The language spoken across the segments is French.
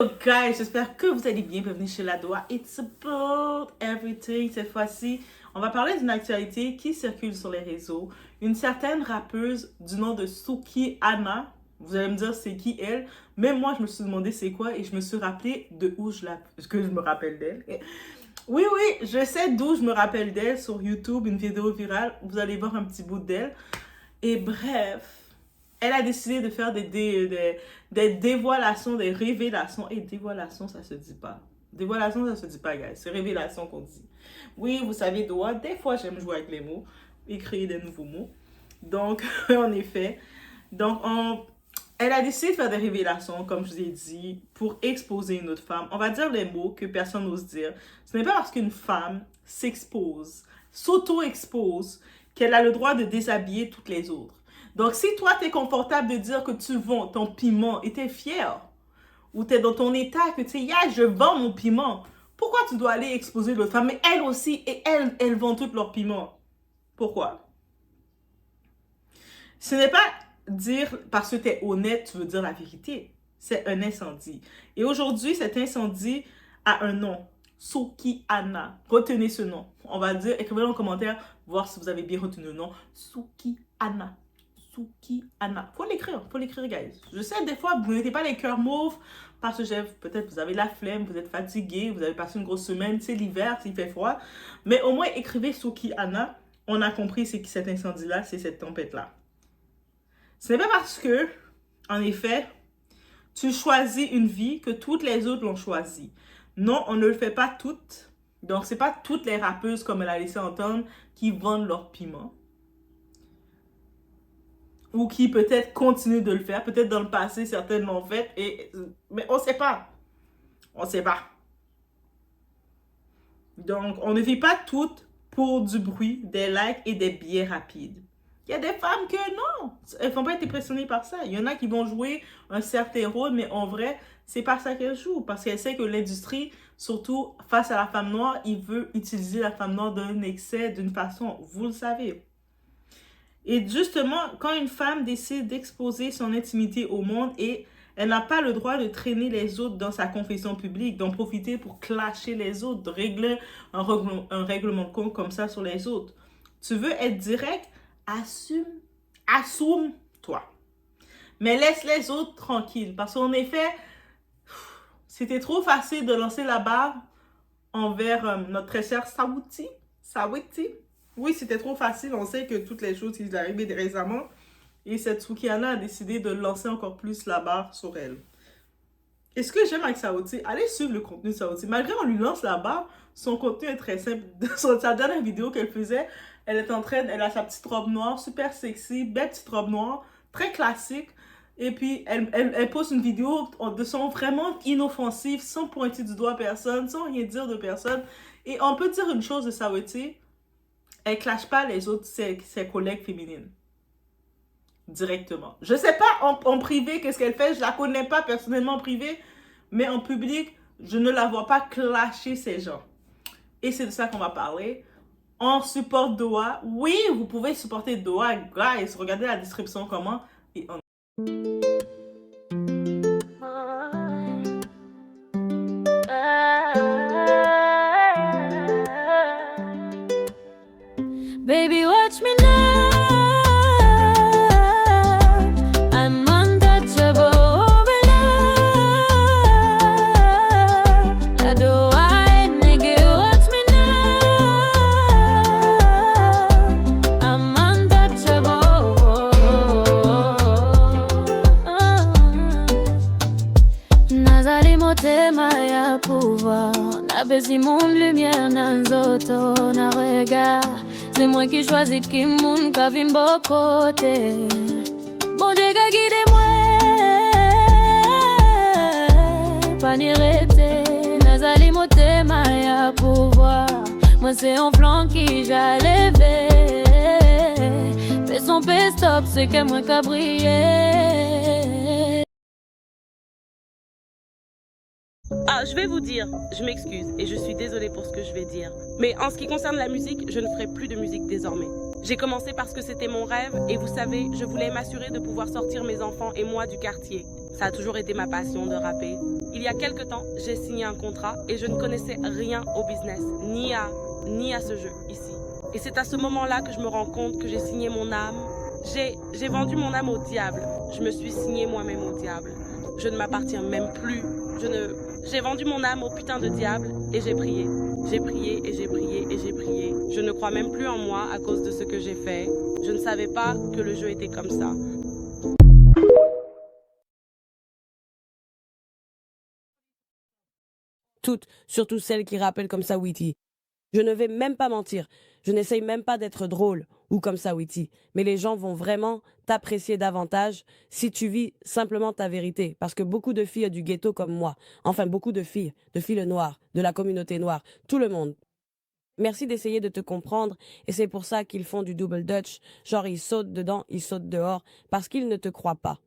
Hello guys, j'espère que vous allez bien. Bienvenue chez Ladoa. It's about everything. Cette fois-ci, on va parler d'une actualité qui circule sur les réseaux. Une certaine rappeuse du nom de Suki Anna. Vous allez me dire c'est qui elle. Même moi, je me suis demandé c'est quoi et je me suis rappelé de où que je me rappelle d'elle. Oui, je sais d'où je me rappelle d'elle sur YouTube, une vidéo virale. Vous allez voir un petit bout d'elle. Et bref, elle a décidé de faire des dévoilations, des révélations. Et dévoilation, ça se dit pas. Dévoilation, ça se dit pas, guys. C'est révélation qu'on dit. Oui, vous savez, Doa, des fois, j'aime jouer avec les mots et créer des nouveaux mots. Donc, en effet, elle a décidé de faire des révélations, comme je vous ai dit, pour exposer une autre femme. On va dire les mots que personne n'ose dire. Ce n'est pas parce qu'une femme s'expose, s'auto-expose, qu'elle a le droit de déshabiller toutes les autres. Donc, si toi, tu es confortable de dire que tu vends ton piment et tu es fier, ou tu es dans ton état que tu sais, yeah, je vends mon piment, pourquoi tu dois aller exposer l'autre femme? Mais elle aussi, et elles vendent tout leur piment. Pourquoi? Ce n'est pas dire parce que tu es honnête, tu veux dire la vérité. C'est un incendie. Et aujourd'hui, cet incendie a un nom. Suki Anna. Retenez ce nom. On va dire, écrivez-le en commentaire, voir si vous avez bien retenu le nom. Suki Anna. Suki Anna. Faut l'écrire, guys. Je sais, des fois, vous mettez pas les cœurs mauves parce que peut-être vous avez la flemme, vous êtes fatigué, vous avez passé une grosse semaine, c'est l'hiver, s'il fait froid. Mais au moins, écrivez Suki Anna. On a compris c'est qui cet incendie-là, c'est cette tempête-là. Ce n'est pas parce que, en effet, tu choisis une vie que toutes les autres l'ont choisie. Non, on ne le fait pas toutes. Donc, c'est pas toutes les rappeuses, comme elle a laissé entendre, qui vendent leur piment. Ou qui peut-être continuent de le faire. Peut-être dans le passé, certaines l'ont fait. Mais on ne sait pas. On ne sait pas. Donc, on ne vit pas toutes pour du bruit, des likes et des billets rapides. Il y a des femmes que non, elles ne vont pas être impressionnées par ça. Il y en a qui vont jouer un certain rôle, mais en vrai, c'est pas ça qu'elles jouent. Parce qu'elles savent que l'industrie, surtout face à la femme noire, il veut utiliser la femme noire d'un excès, d'une façon, vous le savez. Et justement, quand une femme décide d'exposer son intimité au monde et elle n'a pas le droit de traîner les autres dans sa confession publique, d'en profiter pour clasher les autres, de régler un règlement de compte comme ça sur les autres. Tu veux être direct? Assume-toi. Mais laisse les autres tranquilles. Parce qu'en effet, c'était trop facile de lancer la barre envers notre très cher Saouti. Oui, c'était trop facile. On sait que toutes les choses qui sont arrivées récemment. Et cette Suki Anna a décidé de lancer encore plus la barre sur elle. Et ce que j'aime avec Saouti, allez suivre le contenu de Saouti. Malgré qu'on lui lance la barre, son contenu est très simple. Sur sa dernière vidéo qu'elle faisait, elle a sa petite robe noire, super sexy, belle petite robe noire, très classique. Et puis, elle poste une vidéo de son vraiment inoffensif, sans pointer du doigt personne, sans rien dire de personne. Et on peut dire une chose de Saouti, elle clash pas les autres, ses collègues féminines. Directement. Je sais pas en privé qu'est-ce qu'elle fait, je la connais pas personnellement en privé, mais en public, je ne la vois pas clasher ces gens. Et c'est de ça qu'on va parler. On supporte Doa. Oui, vous pouvez supporter Doa, guys. Regardez la description comment. Et on... Baby, watch me now. I'm untouchable over love. I do I nigga, watch me now. I'm untouchable. Nazali motema ya pouvoir. Na besi mon lumière nan zoto na regard. C'est moi qui choisis qui moun ka vin bo côté. Bon Dieu ka guide moi. Pas ni rete. Nazali motema ya pouvoir. Moi c'est un flanc qui j'allais lever. Fais son paix stop, c'est que moi ka briller. Ah, je vais vous dire, je m'excuse et je suis désolée pour ce que je vais dire. Mais en ce qui concerne la musique, je ne ferai plus de musique désormais. J'ai commencé parce que c'était mon rêve et vous savez, je voulais m'assurer de pouvoir sortir mes enfants et moi du quartier. Ça a toujours été ma passion de rapper. Il y a quelque temps, j'ai signé un contrat et je ne connaissais rien au business, ni à ce jeu ici. Et c'est à ce moment-là que je me rends compte que j'ai signé mon âme. J'ai vendu mon âme au diable. Je me suis signé moi-même au diable. Je ne m'appartiens même plus. J'ai vendu mon âme au putain de diable et j'ai prié. J'ai prié et j'ai prié et j'ai prié. Je ne crois même plus en moi à cause de ce que j'ai fait. Je ne savais pas que le jeu était comme ça. Toutes, surtout celles qui rappellent comme ça Witty. Je ne vais même pas mentir. Je n'essaye même pas d'être drôle ou comme ça Witty. Mais les gens vont vraiment t'apprécier davantage si tu vis simplement ta vérité. Parce que beaucoup de filles du ghetto comme moi, enfin beaucoup de filles noires, de la communauté noire, tout le monde. Merci d'essayer de te comprendre et c'est pour ça qu'ils font du double dutch, genre ils sautent dedans, ils sautent dehors, parce qu'ils ne te croient pas.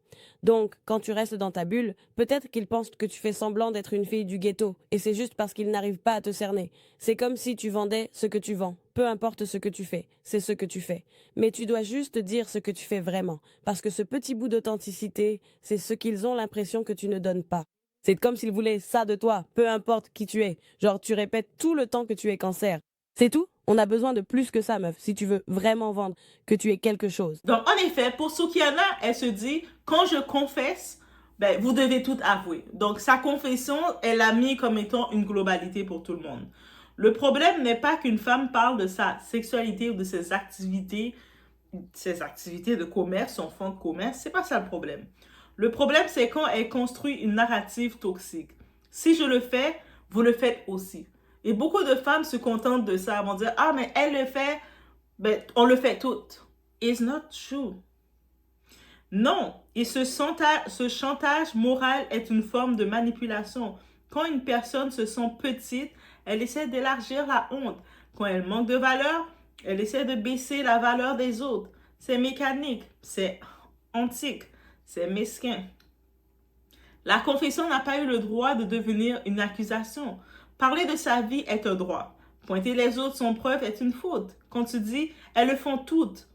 Donc, quand tu restes dans ta bulle, peut-être qu'ils pensent que tu fais semblant d'être une fille du ghetto et c'est juste parce qu'ils n'arrivent pas à te cerner. C'est comme si tu vendais ce que tu vends. Peu importe ce que tu fais, c'est ce que tu fais. Mais tu dois juste dire ce que tu fais vraiment, parce que ce petit bout d'authenticité, c'est ce qu'ils ont l'impression que tu ne donnes pas. C'est comme s'ils voulaient ça de toi, peu importe qui tu es. Genre, tu répètes tout le temps que tu es cancer. C'est tout? On a besoin de plus que ça, meuf, si tu veux vraiment vendre que tu es quelque chose. Donc, en effet, pour Sukihana, elle se dit, quand je confesse, ben, vous devez tout avouer. Donc, sa confession, elle l'a mis comme étant une globalité pour tout le monde. Le problème n'est pas qu'une femme parle de sa sexualité ou de ses activités de commerce, son fonds de commerce. C'est pas ça le problème. Le problème, c'est quand elle construit une narrative toxique. Si je le fais, vous le faites aussi. Et beaucoup de femmes se contentent de ça. Elles vont dire, ah, mais elle le fait, ben, on le fait toutes. It's not true. Non. Et ce chantage moral est une forme de manipulation. Quand une personne se sent petite, elle essaie d'élargir la honte. Quand elle manque de valeur, elle essaie de baisser la valeur des autres. C'est mécanique, c'est antique, c'est mesquin. La confession n'a pas eu le droit de devenir une accusation. Parler de sa vie est un droit. Pointer les autres sans preuve est une faute. Quand tu dis « elles le font toutes »,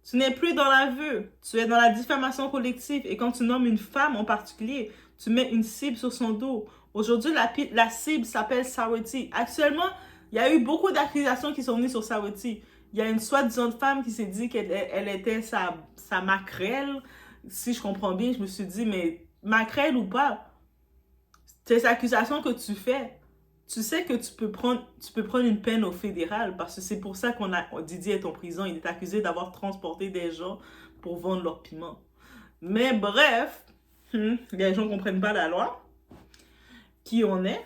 tu n'es plus dans l'aveu, tu es dans la diffamation collective. Et quand tu nommes une femme en particulier, tu mets une cible sur son dos. Aujourd'hui, la cible s'appelle Saweetie. Actuellement, il y a eu beaucoup d'accusations qui sont venues sur Saweetie. Il y a une soi-disant femme qui s'est dit qu'elle était sa maquerelle. Si je comprends bien, je me suis dit, mais maquerelle ou pas, ces accusations que tu fais, tu sais que tu peux prendre une peine au fédéral parce que c'est pour ça Didi est en prison. Il est accusé d'avoir transporté des gens pour vendre leur piment. Mais bref, les gens ne comprennent pas la loi, qui on est.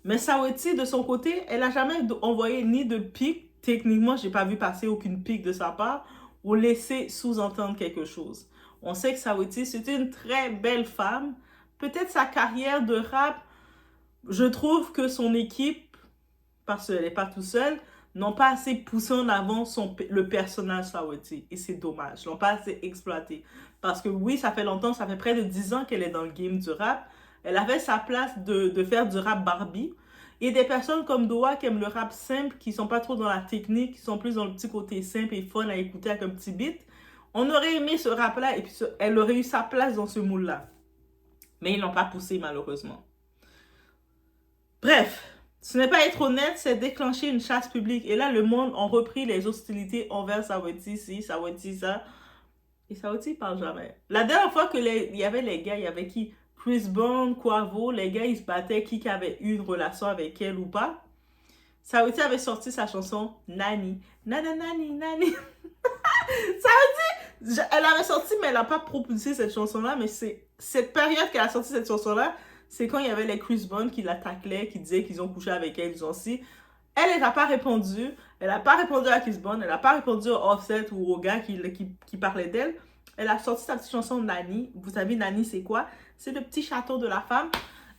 Mais Saweetie, de son côté, elle n'a jamais envoyé ni de pic. Techniquement, je n'ai pas vu passer aucune pique de sa part ou laisser sous-entendre quelque chose. On sait que Saweetie, c'est une très belle femme. Peut-être sa carrière de rap, je trouve que son équipe, parce qu'elle n'est pas tout seule, n'ont pas assez poussé en avant le personnage Saweetie. Et c'est dommage. Ils n'ont pas assez exploité. Parce que oui, ça fait longtemps, ça fait près de 10 ans qu'elle est dans le game du rap. Elle avait sa place de faire du rap Barbie. Et des personnes comme Doa qui aiment le rap simple, qui ne sont pas trop dans la technique, qui sont plus dans le petit côté simple et fun à écouter avec un petit beat. On aurait aimé ce rap-là et puis elle aurait eu sa place dans ce moule-là. Mais ils ne l'ont pas poussé malheureusement. Bref, ce n'est pas être honnête, c'est déclencher une chasse publique. Et là, le monde a repris les hostilités envers Saweetie, Saweetie, ça. Et Saweetie parle jamais. La dernière fois il y avait les gars, il y avait qui? Chris Brown, Quavo, les gars, ils se battaient qui avait eu une relation avec elle ou pas. Saweetie avait sorti sa chanson Nani. Nana, nani, nani. Saweetie, elle avait sorti, mais elle n'a pas propulsé cette chanson-là. Mais c'est cette période qu'elle a sorti cette chanson-là, c'est quand il y avait les Chris Brown qui la taclaient, qui disaient qu'ils ont couché avec elle, ils ont aussi. Elle n'a pas répondu. Elle n'a pas répondu à Chris Brown. Elle n'a pas répondu au Offset ou au gars qui parlait d'elle. Elle a sorti sa petite chanson Nani. Vous savez, Nani, c'est quoi? C'est le petit chaton de la femme.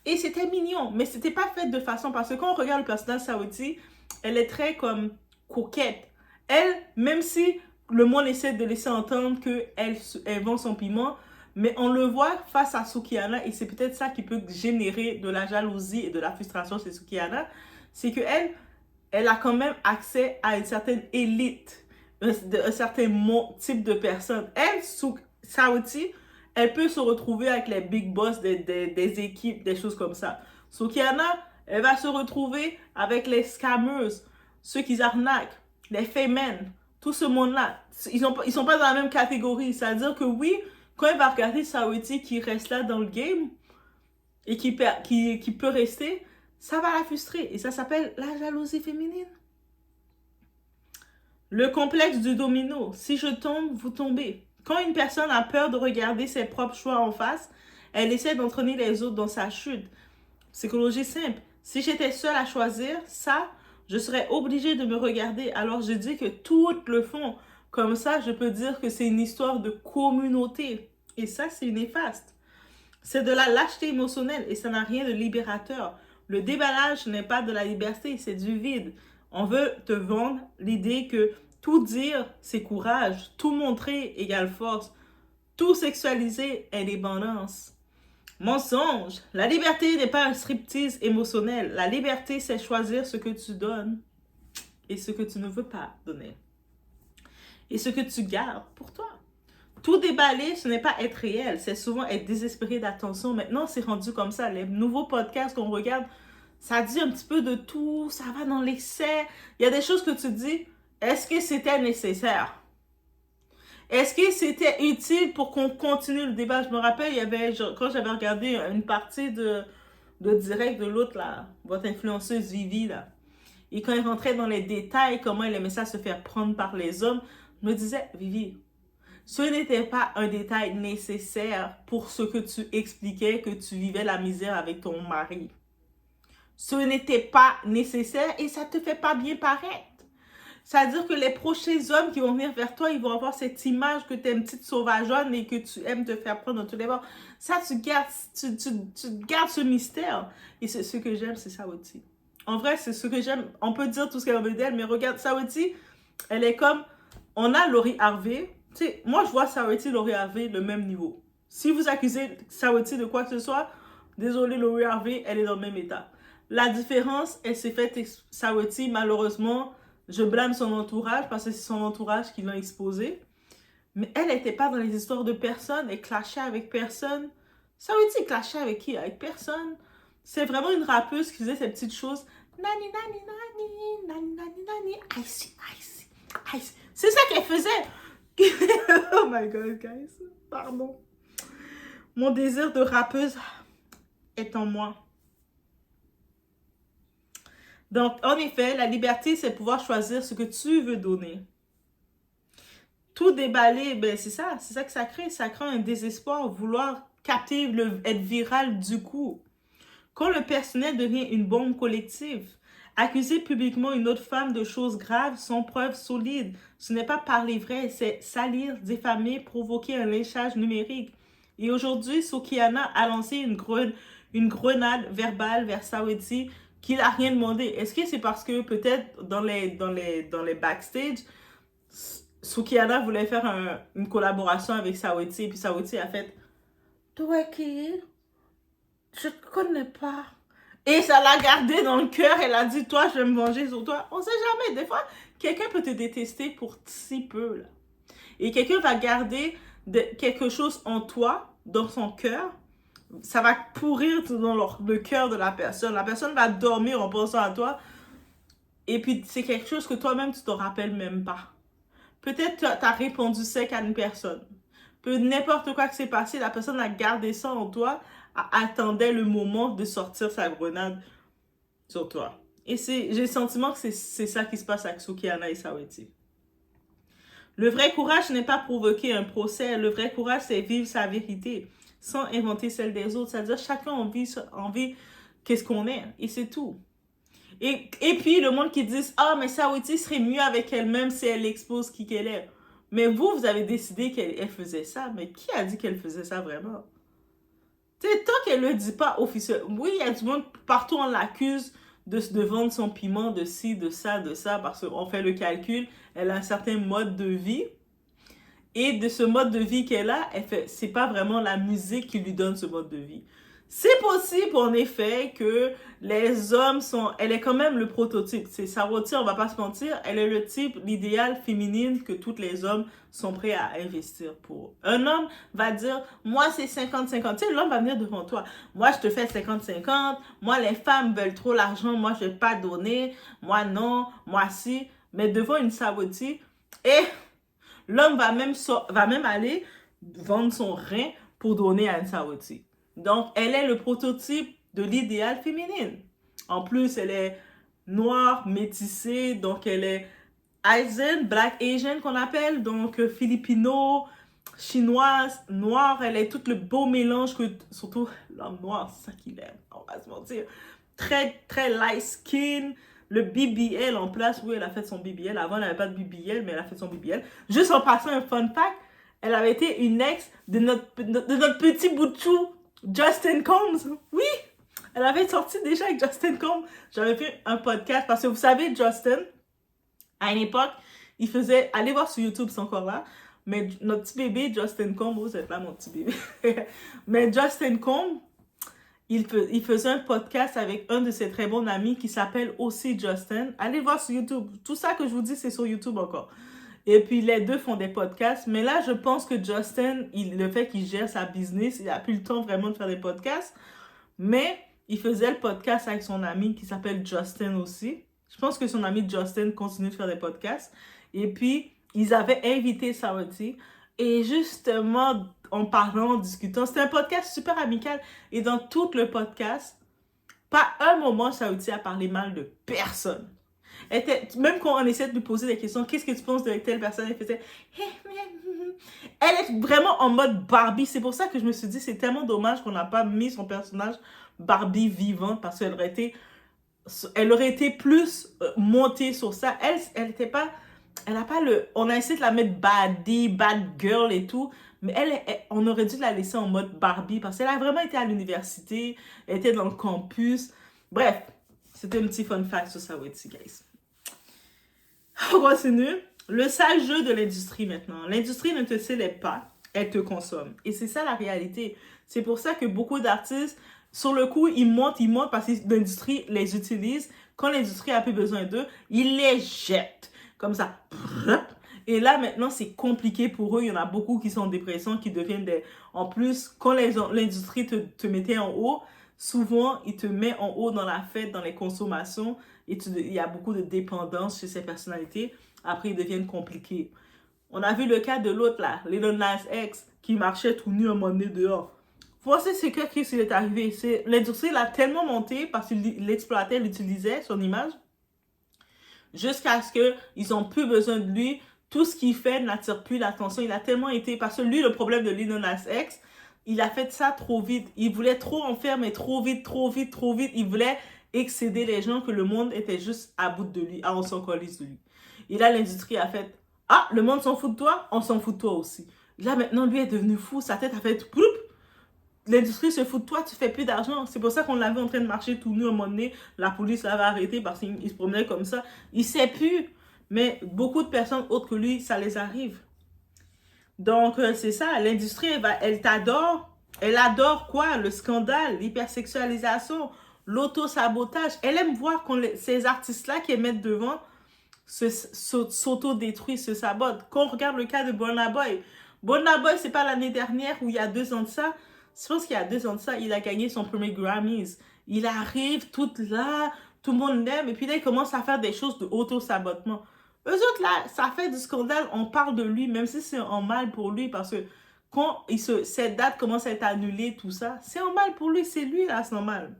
Et c'était mignon. Mais c'était pas fait de façon... Parce que quand on regarde le personnage Saweetie, elle est très comme coquette. Elle, même si le monde essaie de laisser entendre qu'elle vend son piment, mais on le voit face à Sukihana, et c'est peut-être ça qui peut générer de la jalousie et de la frustration chez Sukihana, c'est qu'elle elle a quand même accès à une certaine élite, un certain type de personne. Elle, Saweetie, elle peut se retrouver avec les big boss des équipes, des choses comme ça. Sukihana, elle va se retrouver avec les scammers, ceux qui arnaquent, les fake tout ce monde-là. Ils sont pas dans la même catégorie. C'est-à-dire que oui, quand elle va regarder Saweetie qui reste là dans le game et qui peut rester, ça va la frustrer. Et ça s'appelle la jalousie féminine. Le complexe du domino. Si je tombe, vous tombez. Quand une personne a peur de regarder ses propres choix en face, elle essaie d'entraîner les autres dans sa chute. Psychologie simple. Si j'étais seule à choisir ça, je serais obligée de me regarder. Alors je dis que toutes le font. Comme ça, je peux dire que c'est une histoire de communauté. Et ça, c'est néfaste. C'est de la lâcheté émotionnelle et ça n'a rien de libérateur. Le déballage n'est pas de la liberté, c'est du vide. On veut te vendre l'idée que tout dire, c'est courage. Tout montrer égale force. Tout sexualiser est dépendance. Mensonge. La liberté n'est pas un striptease émotionnel. La liberté, c'est choisir ce que tu donnes et ce que tu ne veux pas donner. Et ce que tu gardes pour toi. Tout déballer, ce n'est pas être réel. C'est souvent être désespéré d'attention. Maintenant, c'est rendu comme ça. Les nouveaux podcasts qu'on regarde, ça dit un petit peu de tout. Ça va dans l'excès. Il y a des choses que tu dis. Est-ce que c'était nécessaire? Est-ce que c'était utile pour qu'on continue le débat? Je me rappelle, quand j'avais regardé une partie de direct de l'autre, là, votre influenceuse Vivi, là, et quand elle rentrait dans les détails, comment elle aimait ça se faire prendre par les hommes, je me disais, Vivi, ce n'était pas un détail nécessaire pour ce que tu expliquais que tu vivais la misère avec ton mari. Ce n'était pas nécessaire et ça te fait pas bien paraître. C'est-à-dire que les prochains hommes qui vont venir vers toi, ils vont avoir cette image que tu es une petite sauvageonne et que tu aimes te faire prendre dans tous les bords. Ça, tu gardes ce mystère. Et c'est ce que j'aime, c'est Saweetie. En vrai, c'est ce que j'aime. On peut dire tout ce qu'elle veut d'elle, mais regarde, Saweetie, elle est comme... On a Lori Harvey. Tu sais, moi, je vois Saweetie et Lori Harvey le même niveau. Si vous accusez Saweetie de quoi que ce soit, désolé, Lori Harvey, elle est dans le même état. La différence, elle s'est faite... Saweetie, malheureusement... Je blâme son entourage parce que c'est son entourage qui l'a exposé. Mais elle n'était pas dans les histoires de personne. Elle clashait avec personne. Saweetie clashait avec qui? Avec personne. C'est vraiment une rappeuse qui faisait ces petites choses. Nani, nani, nani, nani, nani, nani. Icy, icy, icy. C'est ça qu'elle faisait. Oh my God, guys. Pardon. Mon désir de rappeuse est en moi. Donc, en effet, la liberté, c'est pouvoir choisir ce que tu veux donner. Tout déballer, ben c'est ça que ça crée. Ça crée un désespoir, vouloir capter, être viral du coup. Quand le personnel devient une bombe collective, accuser publiquement une autre femme de choses graves sans preuve solide, ce n'est pas parler vrai, c'est salir, diffamer, provoquer un lynchage numérique. Et aujourd'hui, Sukihana a lancé une grenade verbale vers Saweetie qu'il n'a rien demandé. Est-ce que c'est parce que peut-être dans les backstage, Sukihana voulait faire une collaboration avec Saweetie et puis Saweetie a fait « Toi qui? Je te connais pas. » Et ça l'a gardé dans le cœur. Elle a dit « Toi, je vais me venger sur toi. » On sait jamais. Des fois, quelqu'un peut te détester pour si peu. Là. Et quelqu'un va garder quelque chose en toi, dans son cœur. Ça va pourrir dans le cœur de la personne. La personne va dormir en pensant à toi. Et puis, c'est quelque chose que toi-même, tu ne te rappelles même pas. Peut-être tu as répondu sec à une personne. N'importe quoi que s'est passé, la personne a gardé ça en toi, attendait le moment de sortir sa grenade sur toi. Et j'ai le sentiment que c'est ça qui se passe avec Sukihana et Saweetie. Le vrai courage n'est pas provoquer un procès. Le vrai courage, c'est vivre sa vérité sans inventer celle des autres. C'est-à-dire, chacun en vit qu'est-ce qu'on est. Et c'est tout. Et puis, le monde qui dit « Ah, mais Saweetie serait mieux avec elle-même si elle expose qui qu'elle est. » Mais vous avez décidé qu'elle faisait ça. Mais qui a dit qu'elle faisait ça vraiment? Tu sais, tant qu'elle ne le dit pas officiellement. Oui, il y a du monde, partout on l'accuse de vendre son piment, de ci, de ça, parce qu'on fait le calcul. Elle a un certain mode de vie. Et de ce mode de vie qu'elle a, c'est pas vraiment la musique qui lui donne ce mode de vie. C'est possible, en effet, que les hommes sont... Elle est quand même le prototype. C'est Sawoty, on va pas se mentir. Elle est le type, l'idéal féminine que tous les hommes sont prêts à investir pour. Un homme va dire, moi, c'est 50-50. Tu sais, l'homme va venir devant toi. Moi, je te fais 50-50. Moi, les femmes veulent trop l'argent. Moi, je vais pas donner. Moi, non. Moi, si. Mais devant une Sawoty, et l'homme va même aller vendre son rein pour donner à une Sawoty. Donc, elle est le prototype de l'idéal féminine. En plus, elle est noire, métissée, donc elle est Asian, Black Asian qu'on appelle, donc filipino, chinoise, noire. Elle est tout le beau mélange que, surtout l'homme noir, c'est ça qu'il aime, on va se mentir. Très, très light skin. Le BBL en place, oui, elle a fait son BBL. Avant, elle n'avait pas de BBL, mais elle a fait son BBL. Juste en passant un fun fact, elle avait été une ex de notre petit bout de chou, Justin Combs. Oui, elle avait sorti déjà avec Justin Combs. J'avais fait un podcast parce que vous savez, Justin, à une époque, il faisait... Allez voir sur YouTube, c'est encore là. Mais notre petit bébé, Justin Combs, vous êtes là, mon petit bébé. Mais Justin Combs, il faisait un podcast avec un de ses très bons amis qui s'appelle aussi Justin. Allez voir sur YouTube. Tout ça que je vous dis, c'est sur YouTube encore. Et puis, les deux font des podcasts. Mais là, je pense que Justin, le fait qu'il gère sa business, il n'a plus le temps vraiment de faire des podcasts. Mais il faisait le podcast avec son ami qui s'appelle Justin aussi. Je pense que son ami Justin continue de faire des podcasts. Et puis, ils avaient invité Sawoty. Et justement, en parlant, en discutant, c'était un podcast super amical. Et dans tout le podcast, pas un moment, Sawoty a parlé mal de personne. Même quand on essaie de lui poser des questions, qu'est-ce que tu penses de telle personne, elle faisait... Elle est vraiment en mode Barbie. C'est pour ça que je me suis dit, c'est tellement dommage qu'on n'a pas mis son personnage Barbie vivante, parce qu'elle aurait été plus montée sur ça. Elle était pas... Elle a pas le... On a essayé de la mettre baddie, bad girl et tout, mais on aurait dû la laisser en mode Barbie, parce qu'elle a vraiment été à l'université, elle était dans le campus. Bref, c'était un petit fun fact sur Sawoty, guys. On continue. Le sale jeu de l'industrie maintenant. L'industrie ne te célèbre pas, elle te consomme. Et c'est ça la réalité. C'est pour ça que beaucoup d'artistes, sur le coup, ils montent parce que l'industrie les utilise. Quand l'industrie a plus besoin d'eux, ils les jettent. Comme ça. Et là, maintenant, c'est compliqué pour eux. Il y en a beaucoup qui sont en dépression, qui deviennent des... En plus, quand l'industrie te mettait en haut, souvent, il te met en haut dans la fête, dans les consommations. Et il y a beaucoup de dépendance chez ces personnalités. Après, ils deviennent compliqués. On a vu le cas de l'autre, là, Lil Nas X, qui marchait tout nu un moment donné dehors. Vous pensez c'est qu'est-ce qui est arrivé? L'industrie l'a tellement monté parce qu'il l'exploitait, l'utilisait, son image, jusqu'à ce qu'ils n'ont plus besoin de lui. Tout ce qu'il fait n'attire plus l'attention. Il a tellement été... Parce que lui, le problème de Lil Nas X, il a fait ça trop vite. Il voulait trop en faire, mais trop vite. Il voulait excéder les gens, que le monde était juste à bout de lui. Ah, on s'en colise de lui. Et là, l'industrie a fait... Ah, le monde s'en fout de toi? On s'en fout de toi aussi. Là, maintenant, lui est devenu fou. Sa tête a fait... Ploup! L'industrie se fout de toi, tu fais plus d'argent. C'est pour ça qu'on l'avait en train de marcher tout nu à un moment donné. La police l'avait arrêté parce qu'il se promenait comme ça. Il sait plus. Mais beaucoup de personnes autres que lui, ça les arrive. Donc, c'est ça. L'industrie, elle t'adore. Elle adore quoi? Le scandale, l'hypersexualisation, l'auto-sabotage. Elle aime voir ces artistes-là qui mettent devant s'auto-détruisent, se sabotent. Quand on regarde le cas de Burna Boy, c'est pas l'année dernière ou il y a 2 ans de ça. Je pense qu'il y a 2 ans de ça, il a gagné son premier Grammys. Il arrive tout là, tout le monde l'aime, et puis là, il commence à faire des choses de auto-sabotement. Eux autres, là, ça fait du scandale, on parle de lui, même si c'est en mal pour lui, parce que quand cette date commence à être annulée, tout ça, c'est en mal pour lui, c'est lui, là, c'est normal.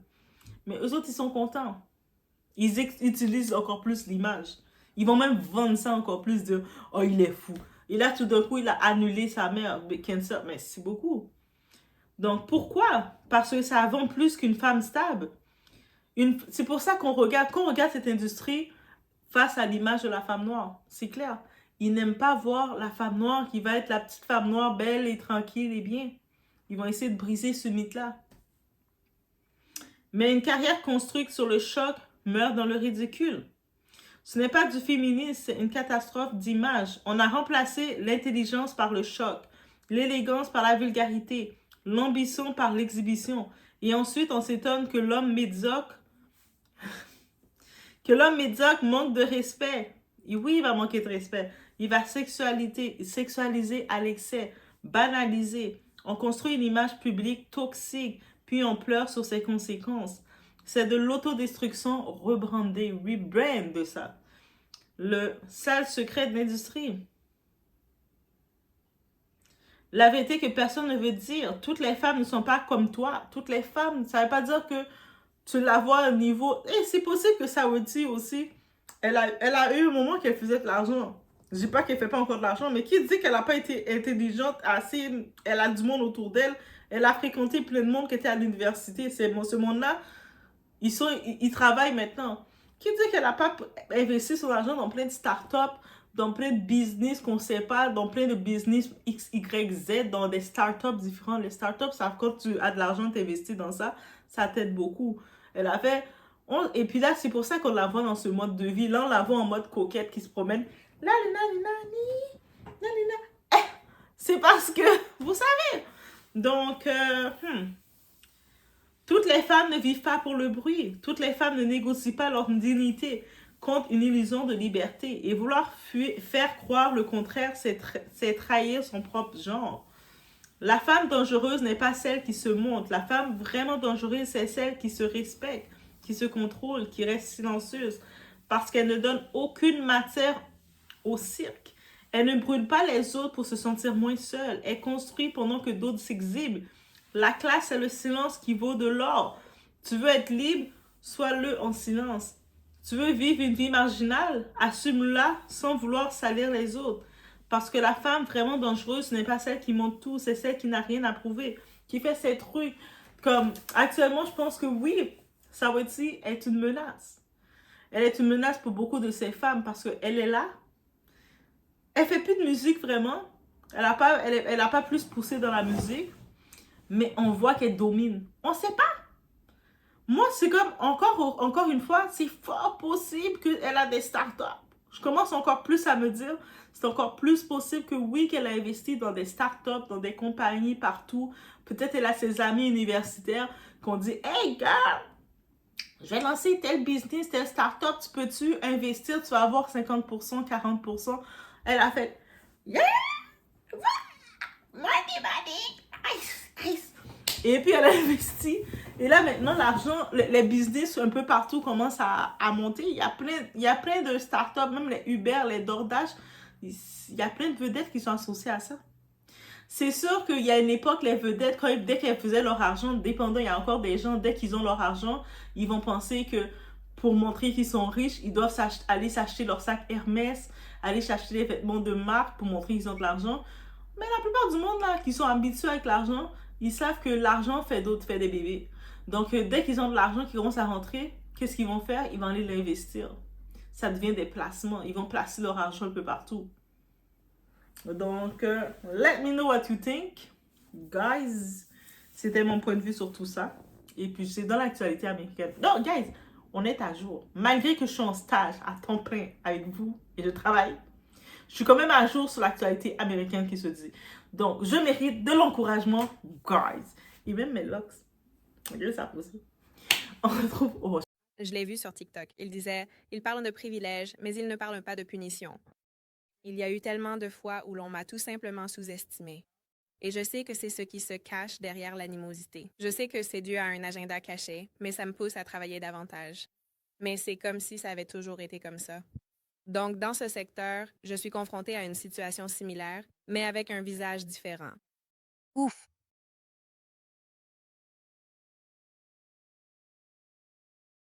Mais eux autres, ils sont contents. Ils utilisent encore plus l'image. Ils vont même vendre ça encore plus de « Oh, il est fou ». Et là, tout d'un coup, il a annulé sa mère, cancer, mais c'est beaucoup. Donc, pourquoi? Parce que ça vend plus qu'une femme stable. C'est pour ça qu'on regarde, quand on regarde cette industrie face à l'image de la femme noire, c'est clair. Ils n'aiment pas voir la femme noire qui va être la petite femme noire belle et tranquille et bien. Ils vont essayer de briser ce mythe-là. Mais une carrière construite sur le choc meurt dans le ridicule. Ce n'est pas du féminisme, c'est une catastrophe d'image. On a remplacé l'intelligence par le choc, l'élégance par la vulgarité, l'ambition par l'exhibition. Et ensuite, on s'étonne que l'homme médiocre manque de respect. Et oui, il va manquer de respect. Il va sexualiser à l'excès, banaliser. On construit une image publique toxique, puis on pleure sur ses conséquences. C'est de l'autodestruction rebrandée, rebrand de ça. Le sale secret de l'industrie. La vérité que personne ne veut dire. Toutes les femmes ne sont pas comme toi. Toutes les femmes, ça ne veut pas dire que tu la vois au niveau... Et c'est possible que Saweetie aussi, elle a eu un moment qu'elle faisait de l'argent. Je dis pas qu'elle fait pas encore de l'argent, mais qui dit qu'elle n'a pas été intelligente assez... Elle a du monde autour d'elle. Elle a fréquenté plein de monde qui était à l'université. Ce monde-là, ils travaillent maintenant. Qui dit qu'elle n'a pas investi son argent dans plein de startups, dans plein de business qu'on ne sait pas, dans plein de business X, Y, Z, dans des startups différents. Les startups, ça, quand tu as de l'argent, tu investis dans ça, ça t'aide beaucoup. Elle a fait... Et puis là, c'est pour ça qu'on la voit dans ce mode de vie. Là, on la voit en mode coquette qui se promène. C'est parce que, vous savez. Donc, toutes les femmes ne vivent pas pour le bruit. Toutes les femmes ne négocient pas leur dignité contre une illusion de liberté. Et vouloir faire croire le contraire, c'est trahir son propre genre. La femme dangereuse n'est pas celle qui se montre. La femme vraiment dangereuse, c'est celle qui se respecte, qui se contrôle, qui reste silencieuse. Parce qu'elle ne donne aucune matière au cirque. Elle ne brûle pas les autres pour se sentir moins seule. Elle construit pendant que d'autres s'exhibent. La classe, c'est le silence qui vaut de l'or. Tu veux être libre, sois-le en silence. Tu veux vivre une vie marginale, assume-la sans vouloir salir les autres. Parce que la femme vraiment dangereuse, ce n'est pas celle qui montre tout, c'est celle qui n'a rien à prouver, qui fait ses trucs. Comme actuellement, je pense que oui, Saweetie est une menace. Elle est une menace pour beaucoup de ces femmes parce qu'elle est là. Elle fait plus de musique vraiment. Elle a pas plus poussé dans la musique. Mais on voit qu'elle domine. On ne sait pas. Moi, c'est comme, encore une fois, c'est fort possible qu'elle a des startups. Je commence encore plus à me dire, c'est encore plus possible que oui, qu'elle a investi dans des startups, dans des compagnies partout. Peut-être elle a ses amis universitaires qui ont dit, hey, girl, je vais lancer tel business, telle startup, tu peux-tu investir, tu vas avoir 50%, 40%. Elle a fait, yeah, money. Et puis, elle a investi. Et là, maintenant, l'argent, les business un peu partout commencent à monter. Il y a plein de startups, même les Uber, les DoorDash. Il y a plein de vedettes qui sont associées à ça. C'est sûr qu'il y a une époque, les vedettes, dès qu'elles faisaient leur argent, dépendant, il y a encore des gens, dès qu'ils ont leur argent, ils vont penser que pour montrer qu'ils sont riches, ils doivent aller s'acheter leur sac Hermès, aller s'acheter des vêtements de marque pour montrer qu'ils ont de l'argent. Mais la plupart du monde, là, qui sont habitués avec l'argent, ils savent que l'argent fait des bébés. Donc, dès qu'ils ont de l'argent qui commence à rentrer, qu'est-ce qu'ils vont faire? Ils vont aller l'investir. Ça devient des placements. Ils vont placer leur argent un peu partout. Donc, let me know what you think. Guys, c'était mon point de vue sur tout ça. Et puis, c'est dans l'actualité américaine. Donc, guys, on est à jour. Malgré que je suis en stage à temps plein avec vous et je travaille, je suis quand même à jour sur l'actualité américaine qui se dit. Donc, je mérite de l'encouragement, guys. Et même mes locks. Regardez ça aussi. On retrouve... Oh. Je l'ai vu sur TikTok. Il disait « Il parle de privilèges, mais il ne parle pas de punition. » Il y a eu tellement de fois où l'on m'a tout simplement sous-estimé. Et je sais que c'est ce qui se cache derrière l'animosité. Je sais que c'est dû à un agenda caché, mais ça me pousse à travailler davantage. Mais c'est comme si ça avait toujours été comme ça. Donc, dans ce secteur, je suis confrontée à une situation similaire, mais avec un visage différent. Ouf,